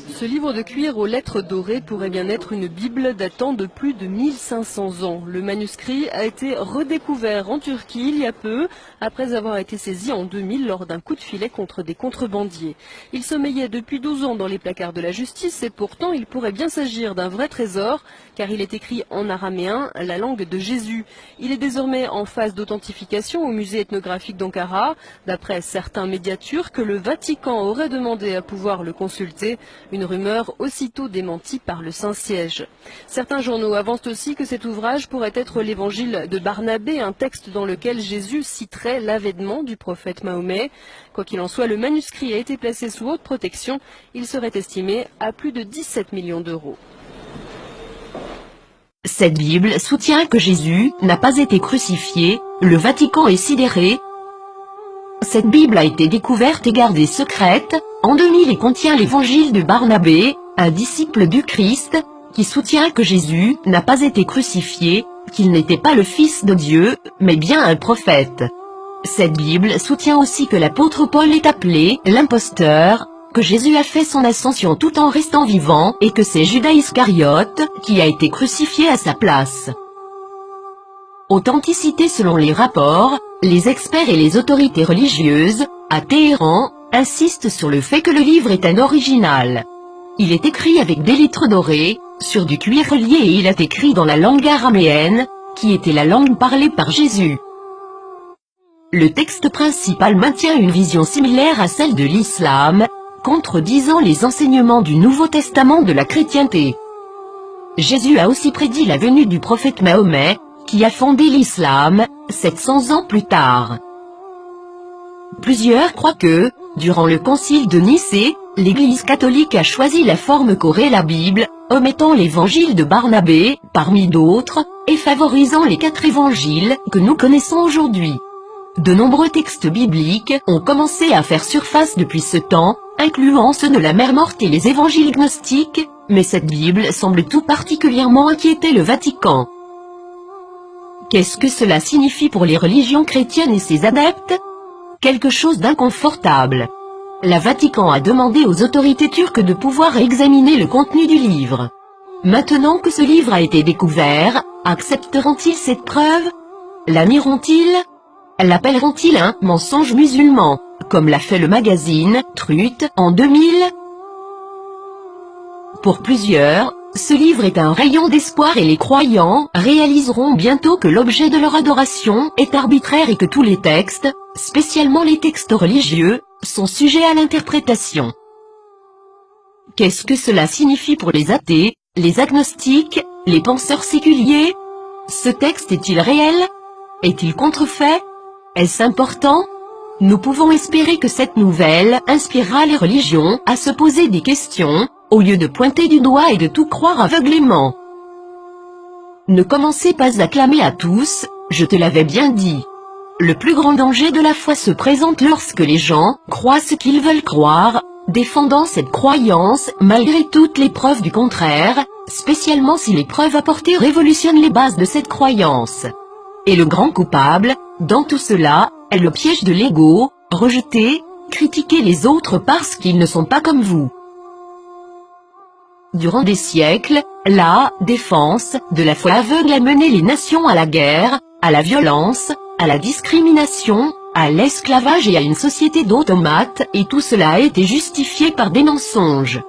Ce livre de cuir aux lettres dorées pourrait bien être une Bible datant de plus de 1500 ans. Le manuscrit a été redécouvert en Turquie il y a peu, après avoir été saisi en 2000 lors d'un coup de filet contre des contrebandiers. Il sommeillait depuis 12 ans dans les placards de la justice et pourtant il pourrait bien s'agir d'un vrai trésor, car il est écrit en araméen, la langue de Jésus. Il est désormais en phase d'authentification au musée ethnographique d'Ankara. D'après certains médias turcs, le Vatican aurait demandé à pouvoir le consulter. Une rumeur aussitôt démentie par le Saint-Siège. Certains journaux avancent aussi que cet ouvrage pourrait être l'évangile de Barnabé, un texte dans lequel Jésus citerait l'avènement du prophète Mahomet. Quoi qu'il en soit, le manuscrit a été placé sous haute protection. Il serait estimé à plus de 17 millions d'euros. Cette Bible soutient que Jésus n'a pas été crucifié, le Vatican est sidéré. Cette Bible a été découverte et gardée secrète, en 2000 et contient l'évangile de Barnabé, un disciple du Christ, qui soutient que Jésus n'a pas été crucifié, qu'il n'était pas le Fils de Dieu, mais bien un prophète. Cette Bible soutient aussi que l'apôtre Paul est appelé l'imposteur, que Jésus a fait son ascension tout en restant vivant et que c'est Judas Iscariote qui a été crucifié à sa place. Authenticité selon les rapports, les experts et les autorités religieuses, à Téhéran, insistent sur le fait que le livre est un original. Il est écrit avec des lettres dorées, sur du cuir relié et il est écrit dans la langue araméenne, qui était la langue parlée par Jésus. Le texte principal maintient une vision similaire à celle de l'islam, contredisant les enseignements du Nouveau Testament de la chrétienté. Jésus a aussi prédit la venue du prophète Mahomet, qui a fondé l'islam, 700 ans plus tard. Plusieurs croient que, durant le concile de Nicée, l'Église catholique a choisi la forme qu'aurait la Bible, omettant l'évangile de Barnabé, parmi d'autres, et favorisant les 4 évangiles que nous connaissons aujourd'hui. De nombreux textes bibliques ont commencé à faire surface depuis ce temps, incluant ceux de la mer morte et les évangiles gnostiques, mais cette Bible semble tout particulièrement inquiéter le Vatican. Qu'est-ce que cela signifie pour les religions chrétiennes et ses adeptes? Quelque chose d'inconfortable. Le Vatican a demandé aux autorités turques de pouvoir examiner le contenu du livre. Maintenant que ce livre a été découvert, accepteront-ils cette preuve? La nieront-ils? L'appelleront-ils un mensonge musulman, comme l'a fait le magazine Trut en 2000? Pour plusieurs, ce livre est un rayon d'espoir et les croyants réaliseront bientôt que l'objet de leur adoration est arbitraire et que tous les textes, spécialement les textes religieux, sont sujets à l'interprétation. Qu'est-ce que cela signifie pour les athées, les agnostiques, les penseurs séculiers? Ce texte est-il réel? Est-il contrefait? Est-ce important? Nous pouvons espérer que cette nouvelle inspirera les religions à se poser des questions, au lieu de pointer du doigt et de tout croire aveuglément. Ne commencez pas à clamer à tous, je te l'avais bien dit. Le plus grand danger de la foi se présente lorsque les gens croient ce qu'ils veulent croire, défendant cette croyance malgré toutes les preuves du contraire, spécialement si les preuves apportées révolutionnent les bases de cette croyance. Et le grand coupable, dans tout cela, est le piège de l'ego, rejeter, critiquer les autres parce qu'ils ne sont pas comme vous. Durant des siècles, la défense de la foi aveugle a mené les nations à la guerre, à la violence, à la discrimination, à l'esclavage et à une société d'automates, et tout cela a été justifié par des mensonges.